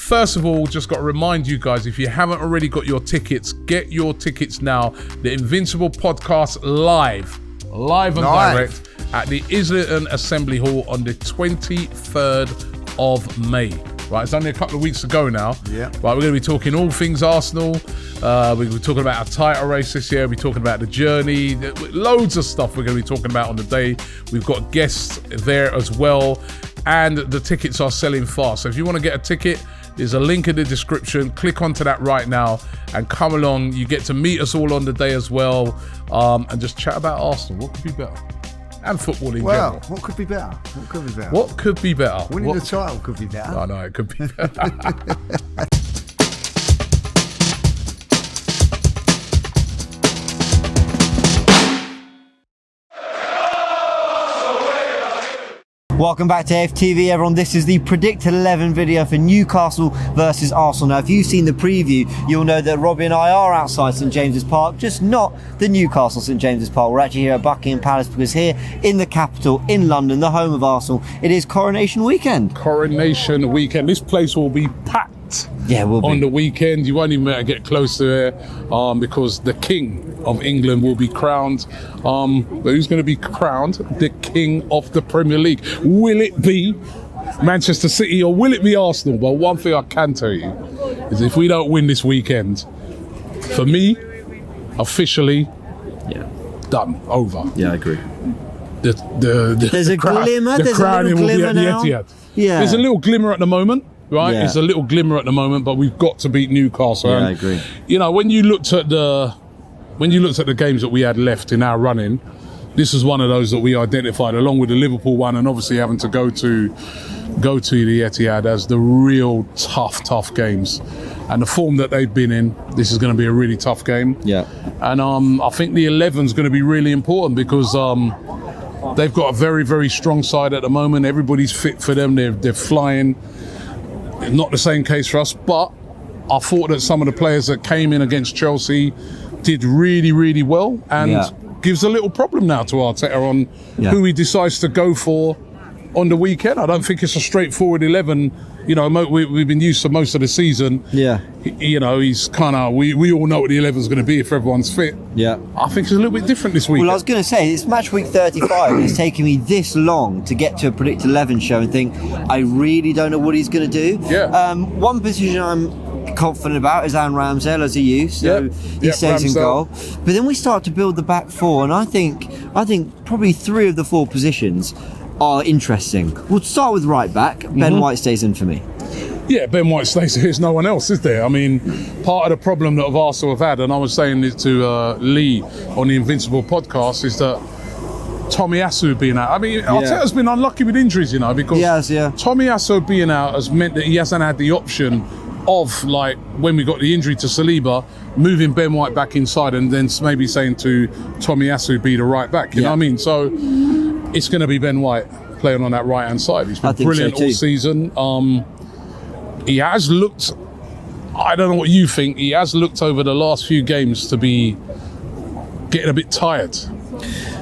First of all, just got to remind you guys, if you haven't already got your tickets, get your tickets now. The Invincible Podcast live and direct at the Islington Assembly Hall on the 23rd of May. Right, it's only a couple of weeks to go now. Yeah. Right, we're going to be talking all things Arsenal. We're talking about our title race this year. We're talking about the journey. Loads of stuff we're going to be talking about on the day. We've got guests there as well. And the tickets are selling fast. So if you want to get a ticket, there's a link in the description. Click onto that right now and come along. You get to meet us all on the day as well, and just chat about Arsenal. What could be better? And football in general. What could be better? What could be better? Winning the title could be better. I know, it could be better. Welcome back to AFTV, everyone. This is the Predicted 11 video for Newcastle versus Arsenal. Now, if you've seen the preview, you'll know that Robbie and I are outside St James's Park, just not the Newcastle St James's Park. We're actually here at Buckingham Palace because here in the capital, in London, the home of Arsenal, it is Coronation Weekend. Coronation Weekend. This place will be packed. Yeah, we'll be. On the weekend, you won't even be able to get close to it because the King of England will be crowned. But who's going to be crowned? The King of the Premier League. Will it be Manchester City or will it be Arsenal? Well, one thing I can tell you is if we don't win this weekend, for me, officially, done, over. Yeah, I agree. There's a glimmer. There's a little glimmer now. Etihad. Yeah. There's a little glimmer at the moment. Right, Yeah. It's a little glimmer at the moment, but we've got to beat Newcastle. Yeah, and, I agree. You know, when you looked at the games that we had left in our running, this is one of those that we identified, along with the Liverpool one, and obviously having to go to the Etihad as the real tough games. And the form that they've been in, this is going to be a really tough game. Yeah. And I think the 11 is going to be really important because they've got a very, very strong side at the moment. Everybody's fit for them. They're flying. Not the same case for us, but I thought that some of the players that came in against Chelsea did really, really well, and gives a little problem now to Arteta on who he decides to go for on the weekend. I don't think it's a straightforward 11. You know, we've been used to most of the season. Yeah. You know, he's kind of, we all know what the 11 is going to be if everyone's fit. Yeah. I think it's a little bit different this week. Well, I was going to say, it's match week 35, and it's taken me this long to get to a Predicted 11 show and think, I really don't know what he's going to do. Yeah. One position I'm confident about is Aaron Ramsdale, as he used, so he stays in goal. But then we start to build the back four, and I think probably 3 of the 4 positions are interesting. We'll start with right back. Ben White stays in for me. Yeah, Ben White stays here. There's no one else, is there? I mean, part of the problem that Arsenal have had, and I was saying it to Lee on the Invincible podcast, is that Tomiyasu being out. I mean, Arteta's been unlucky with injuries, you know, because Tomiyasu being out has meant that he hasn't had the option of, like, when we got the injury to Saliba, moving Ben White back inside and then maybe saying to Tomiyasu be the right back, you know what I mean? So it's going to be Ben White playing on that right-hand side. He's been brilliant all season. He has looked, I don't know what you think, he has looked over the last few games to be getting a bit tired.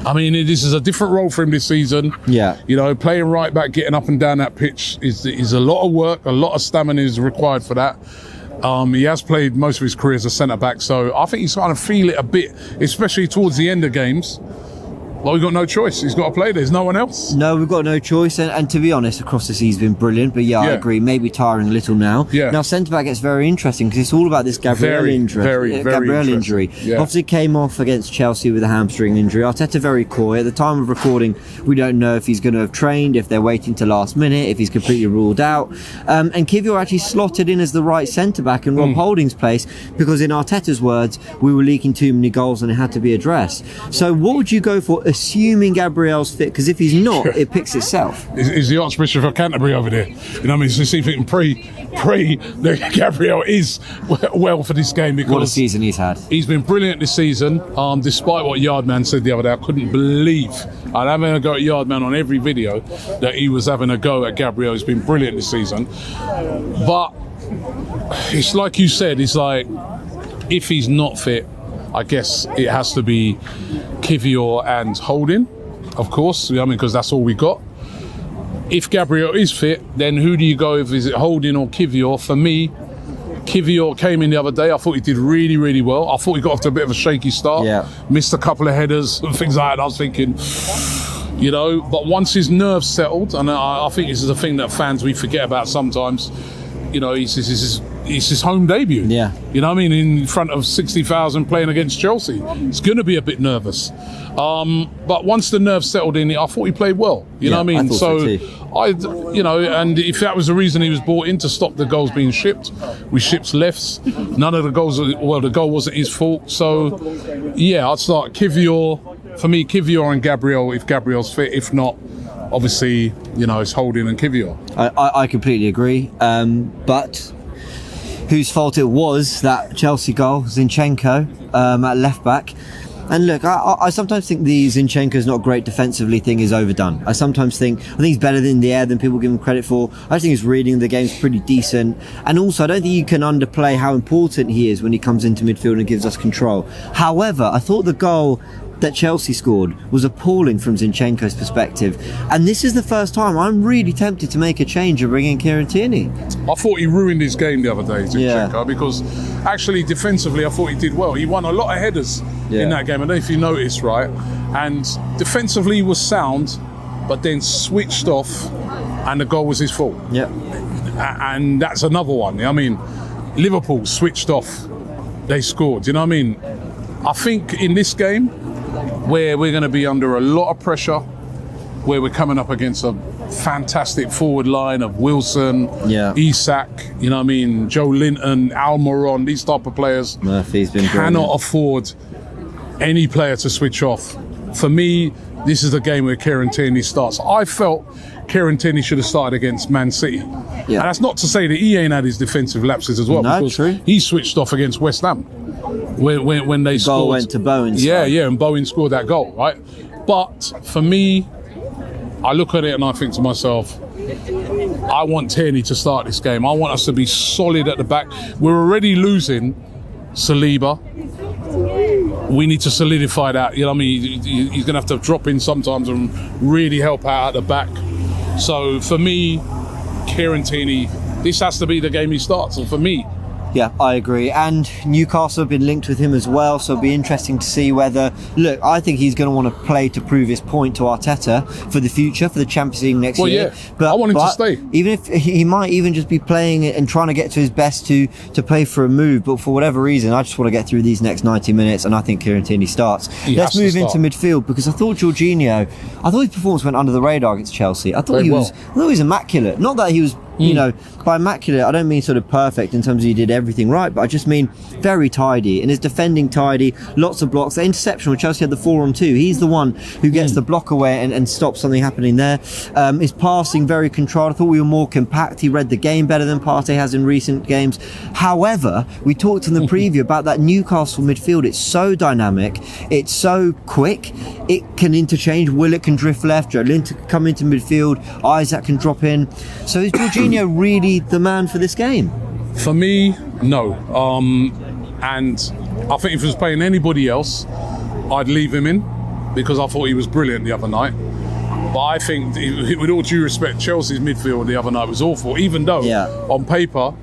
I mean, this is a different role for him this season. Yeah. You know, playing right back, getting up and down that pitch is a lot of work, a lot of stamina is required for that. He has played most of his career as a centre-back, so I think he's kind of feel it a bit, especially towards the end of games. Well, we've got no choice. He's got to play. There's no one else. No, we've got no choice. And to be honest, across the season, he's been brilliant. But I agree. Maybe tiring a little now. Yeah. Now, centre-back gets very interesting because it's all about this Gabriel injury. Gabriel injury. Yeah. Obviously, came off against Chelsea with a hamstring injury. Arteta very coy. At the time of recording, we don't know if he's going to have trained, if they're waiting to last minute, if he's completely ruled out. And Kiwior actually slotted in as the right centre-back in Rob Holding's place because, in Arteta's words, we were leaking too many goals and it had to be addressed. So what would you go for, assuming Gabriel's fit? Because if he's not, it picks itself. Is the Archbishop of Canterbury over there? You know what I mean? So see if we can pray that Gabriel is well for this game, because what a season he's had. He's been brilliant this season, despite what Yardman said the other day. I couldn't believe, I'm having a go at Yardman on every video, that he was having a go at Gabriel. He's been brilliant this season. But it's like you said, it's like, if he's not fit, I guess it has to be Kiwior and Holding, of course, I mean, because that's all we got. if Gabriel is fit, then who do you go with? Is it Holding or Kiwior? For me, Kiwior came in the other day. I thought he did really, really well. I thought he got off to a bit of a shaky start. Yeah. Missed a couple of headers and things like that. I was thinking, but once his nerves settled, and I think this is a thing that fans we forget about sometimes, it's his home debut. Yeah. You know what I mean? In front of 60,000 playing against Chelsea. It's going to be a bit nervous. But once the nerves settled in, I thought he played well. You know what I mean? I thought so too. And if that was the reason he was brought in to stop the goals being shipped, we shipped lefts. None of the goals, the goal wasn't his fault. So, I'd start Kiwior. For me, Kiwior and Gabriel, if Gabriel's fit. If not, obviously, it's Holding and Kiwior. I completely agree. But whose fault it was that Chelsea goal, Zinchenko, at left back. And look, I sometimes think the Zinchenko's not great defensively thing is overdone. I think he's better in the air than people give him credit for. I just think his reading of the game's pretty decent. And also, I don't think you can underplay how important he is when he comes into midfield and gives us control. However, I thought the goal that Chelsea scored was appalling from Zinchenko's perspective. And this is the first time I'm really tempted to make a change and bring in Kieran Tierney. I thought he ruined his game the other day, Zinchenko, because actually defensively I thought he did well. He won a lot of headers in that game. I don't know if you noticed, right? And defensively he was sound, but then switched off and the goal was his fault. Yeah. And that's another one. I mean, Liverpool switched off, they scored. You know what I mean? I think in this game, where we're going to be under a lot of pressure, where we're coming up against a fantastic forward line of Wilson, Isak, Joe Linton, Almiron, these type of players. Murphy's been cannot afford any player to switch off. For me, this is the game where Kieran Tierney starts. I felt Kieran Tierney should have started against Man City. Yeah. And that's not to say that he ain't had his defensive lapses as well, because he switched off against West Ham. When they scored, goal went to Bowen. And Bowen scored that goal, right? But for me, I look at it and I think to myself, I want Tierney to start this game. I want us to be solid at the back. We're already losing Saliba. We need to solidify that. He's going to have to drop in sometimes and really help out at the back. So for me, Kieran Tierney, this has to be the game he starts. And for me, yeah, I agree. And Newcastle have been linked with him as well, so it'll be interesting to see whether... Look, I think he's going to want to play to prove his point to Arteta for the future, for the Champions League next year. But I want him to stay. Even if he might even just be playing and trying to get to his best to play for a move, but for whatever reason, I just want to get through these next 90 minutes, and I think Kieran Tierney starts. Let's move into midfield, because I thought his performance went under the radar against Chelsea. I thought he was immaculate. Not that he was... by immaculate, I don't mean sort of perfect in terms of he did everything right, but I just mean very tidy. And his defending tidy, lots of blocks. The interception when Chelsea had the 4-on-2, he's the one who gets the block away and stops something happening there. His passing, very controlled. I thought we were more compact. He read the game better than Partey has in recent games. However, we talked in the preview about that Newcastle midfield. It's so dynamic. It's so quick. It can interchange. Willett can drift left. Joe Linton can come into midfield. Isaac can drop in. So is Jorginho really the man for this game? For me, no. And I think if he was playing anybody else, I'd leave him in, because I thought he was brilliant the other night. But I think, with all due respect, Chelsea's midfield the other night was awful, even though on paper,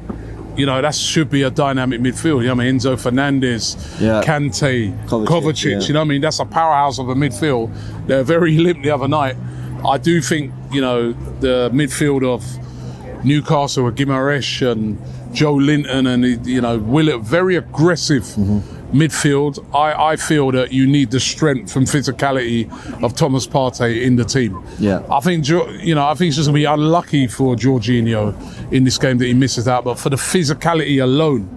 that should be a dynamic midfield. Enzo Fernandez, Kante, Kovacic, that's a powerhouse of a midfield. They're very limp the other night. I do think, the midfield of Newcastle with Guimaraes and Joe Linton and Willett, very aggressive midfield. I feel that you need the strength and physicality of Thomas Partey in the team. I think I think it's just gonna be unlucky for Jorginho in this game that he misses out, but for the physicality alone,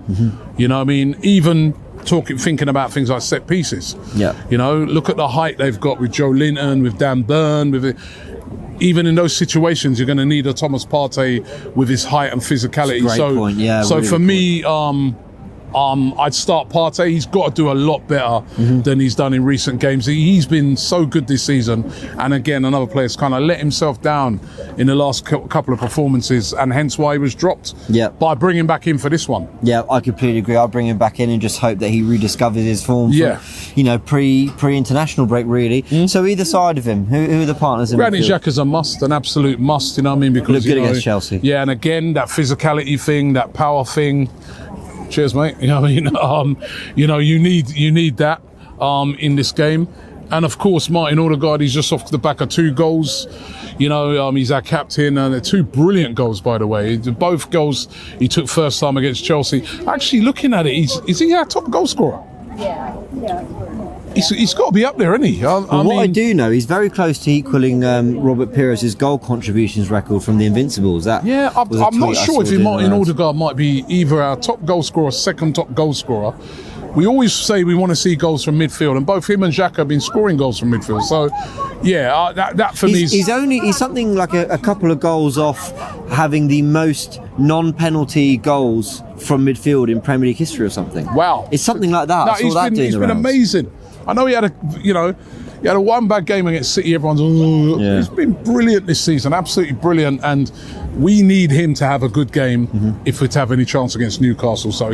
even thinking about things like set pieces. Look at the height they've got with Joe Linton, with Dan Burn, even in those situations, you're going to need a Thomas Partey with his height and physicality. Great point. So really for me, I'd start Partey. He's got to do a lot better than he's done in recent games. He's been so good this season. And again, another player's kind of let himself down in the last couple of performances, and hence why he was dropped by bringing back in for this one. Yeah, I completely agree. I'll bring him back in and just hope that he rediscovers his form for, pre-international break, really. So either side of him, who are the partners in Granit midfield? Xhaka's a must, an absolute must, you know what I mean? Because, Looked good against Chelsea. Yeah, and again, that physicality thing, that power thing. Cheers, mate. You know what I mean? You need that in this game. And of course, Martin Odegaard, he's just off the back of 2 goals. He's our captain, and they're 2 brilliant goals, by the way. Both goals he took first time against Chelsea. Actually, looking at it, is he our top goal scorer? Yeah. He's got to be up there, isn't he? I do know, he's very close to equaling Robert Pires' goal contributions record from the Invincibles. I'm not sure if Martin Odegaard might be either our top goal scorer, second top goal scorer. We always say we want to see goals from midfield, and both him and Xhaka have been scoring goals from midfield. So, that for me is... He's something like a couple of goals off having the most non-penalty goals from midfield in Premier League history or something. Wow. It's something like that. No, he's been amazing. I know he had a one bad game against City. Everyone's, he's been brilliant this season, absolutely brilliant, and we need him to have a good game if we're to have any chance against Newcastle. So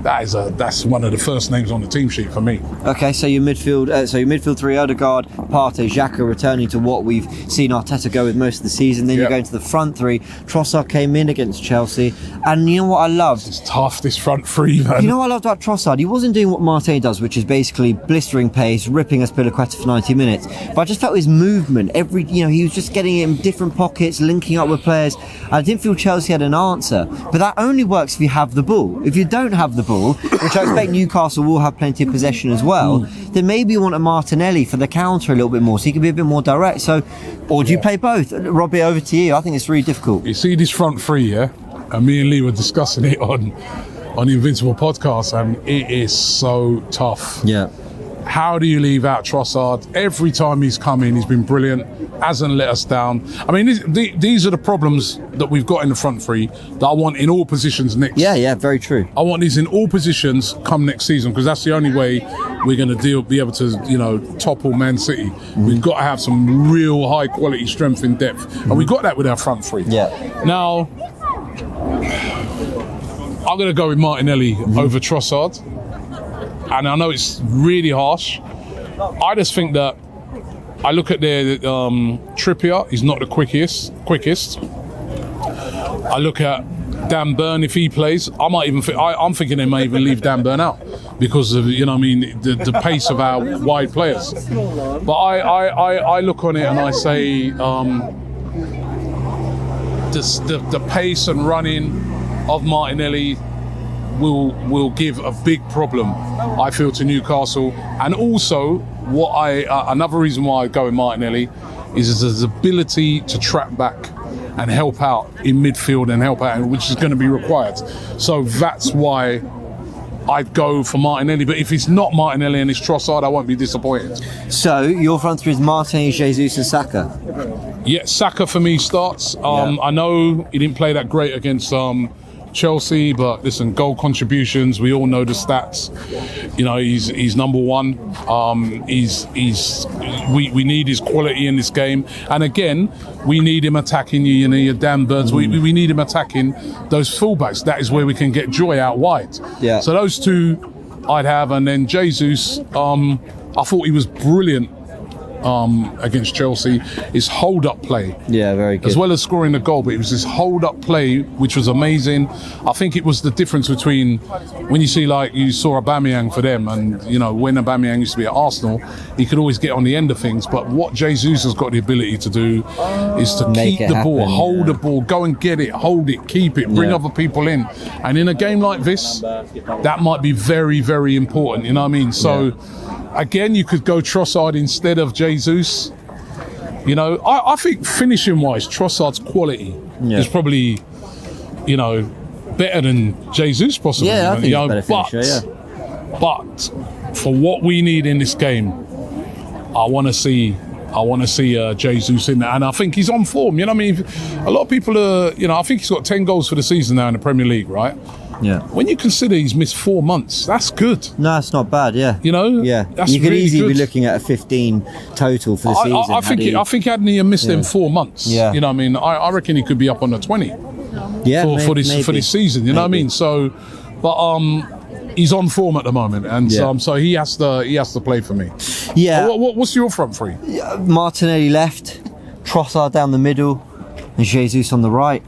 that's one of the first names on the team sheet for me. Okay, so your midfield 3: Odegaard, Partey, Xhaka, returning to what we've seen Arteta go with most of the season. Then you're going to the front 3. Trossard came in against Chelsea, and you know what I loved? It's tough, this front 3, man. You know what I loved about Trossard? He wasn't doing what Martin does, which is basically blistering pace, ripping Aspilicueta for 90 minutes. But I just felt his movement. He was just getting in different pockets, linking up with players. I didn't feel Chelsea had an answer, but that only works if you have the ball. If you don't have the ball, which I expect Newcastle will have plenty of possession as well, then maybe you want a Martinelli for the counter a little bit more, so he can be a bit more direct. So, or do you play both? Robbie, over to you. I think it's really difficult. You see this front 3, yeah? And me and Lee were discussing it on the Invincible podcast, and it is so tough. Yeah. How do you leave out Trossard? Every time he's come in, he's been brilliant, hasn't let us down. I mean, these are the problems that we've got in the front 3 that I want in all positions next. Yeah, very true. I want these in all positions come next season, because that's the only way we're going to be able to, topple Man City. We've got to have some real high quality strength in depth, and we've got that with our front 3. Yeah. Now, I'm going to go with Martinelli over Trossard. And I know it's really harsh. I just think that I look at their Trippier, he's not the quickest. I look at Dan Burn, if he plays, I'm thinking they may even leave Dan Burn out because of the pace of our wide players. But I look on it and I say the pace and running of Martinelli will give a big problem, I feel, to Newcastle. And also, another reason why I go with Martinelli is his ability to track back and help out in midfield and help out, which is going to be required. So that's why I'd go for Martinelli. But if it's not Martinelli and it's Trossard, I won't be disappointed. So your front 3 is Martin, Jesus and Saka? Yeah, Saka for me starts. I know he didn't play that great against Chelsea, but listen, goal contributions, we all know the stats. He's number 1. We need his quality in this game, and again, we need him attacking your Dan Burns. We need him attacking those fullbacks. That is where we can get joy out wide. Yeah. So those 2 I'd have, and then Jesus. I thought he was brilliant against Chelsea. His hold-up play, very good, as well as scoring the goal, but it was his hold-up play which was amazing. I think it was the difference between when you saw Aubameyang for them, and when Aubameyang used to be at Arsenal, he could always get on the end of things, but what Jesus has got the ability to do is to keep the ball, hold the ball, go and get it, hold it, keep it, bring other people in, and in a game like this, that might be very, very important, you know what I mean? So again, you could go Trossard instead of Jesus. I think finishing-wise, Trossard's quality is probably, better than Jesus, possibly. Yeah, I think he's a better finisher, but for what we need in this game, I want to see I want to see Jesus in there, and I think he's on form. You know what I mean? A lot of people are, you know, I think he's got 10 goals for the season now in the Premier League, right? Yeah. When you consider he's missed 4 months, that's good. No, it's not bad. Yeah. You know. Yeah. That's You could really easily good. be looking at a 15 total for the season. I think hadn't he missed them 4 months? Yeah. You know what I mean? I reckon he could be up on the 20 Yeah. for this season. You know what I mean? So, but he's on form at the moment, and so he has to play for me. Yeah. What's your front three? Martinelli left, Trossard down the middle, and Jesus on the right.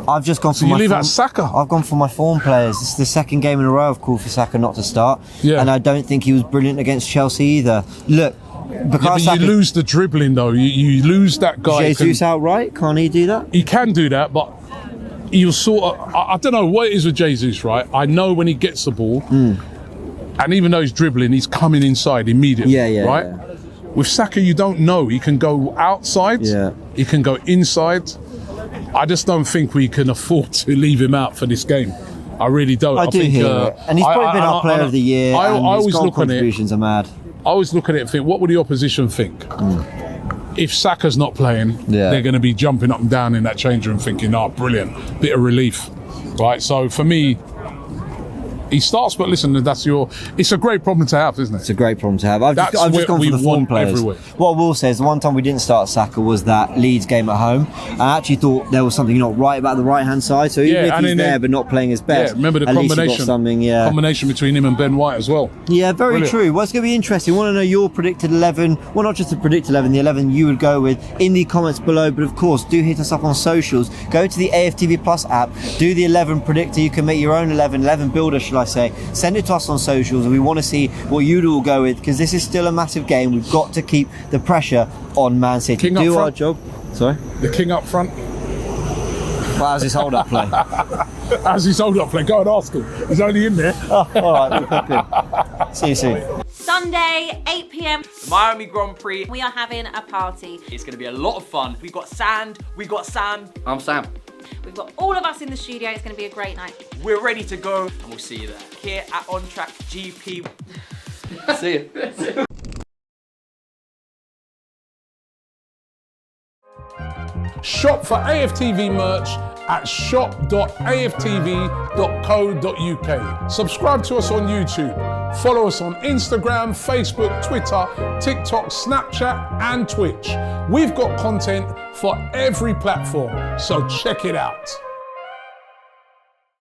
I've just gone for So you my leave form. out Saka? I've gone for my form players. It's the second game in a row I've called for Saka not to start. Yeah. And I don't think he was brilliant against Chelsea either. Look, because But you lose the dribbling though. You lose that guy. Jesus outright, can't he do that? He can do that, but you sort of, I don't know what it is with Jesus, right? I know when he gets the ball, and even though he's dribbling, he's coming inside immediately, right? Yeah. With Saka, you don't know. He can go outside, he can go inside. I just don't think we can afford to leave him out for this game. I really don't. I do think, hear it. And he's probably been our player of the year, I and his always goal look on it. contributions are mad. I always look at it and think, what would the opposition think? If Saka's not playing, they're going to be jumping up and down in that change room thinking, oh, brilliant, bit of relief. Right, so for me, he starts, but listen, it's a great problem to have, isn't it? It's a great problem to have. I've just what gone we for the form want players. everywhere. What I will say is the one time we didn't start Saka was that Leeds game at home. I actually thought there was something not right about the right-hand side, so even if he's there but not playing his best, remember the at least he got combination, something, combination between him and Ben White as well. Yeah, very Brilliant. true. Well, it's going to be interesting. I want to know your predicted 11. Well, not just the predicted 11, the 11 you would go with in the comments below. But of course, do hit us up on socials. Go to the AFTV Plus app. Do the 11 predictor. You can make your own 11 builder, shall I say. Send it to us on socials. And we want to see what you'd all go with, because this is still a massive game. We've got to keep the pressure on Man City. King up Do our front. job. Sorry? The king up front. Well, how's his hold-up play? How's his hold-up play? Go and ask him. He's only in there. Oh, all right, we'll pop in. See you soon. Sunday, 8 p.m. The Miami Grand Prix. We are having a party. It's going to be a lot of fun. We've got Sand, we've got Sam. I'm Sam. We've got all of us in the studio. It's going to be a great night. We're ready to go, and we'll see you there. Here at On Track GP. See you. Shop for AFTV merch at shop.aftv.co.uk. Subscribe to us on YouTube. Follow us on Instagram, Facebook, Twitter, TikTok, Snapchat, and Twitch. We've got content for every platform, so check it out.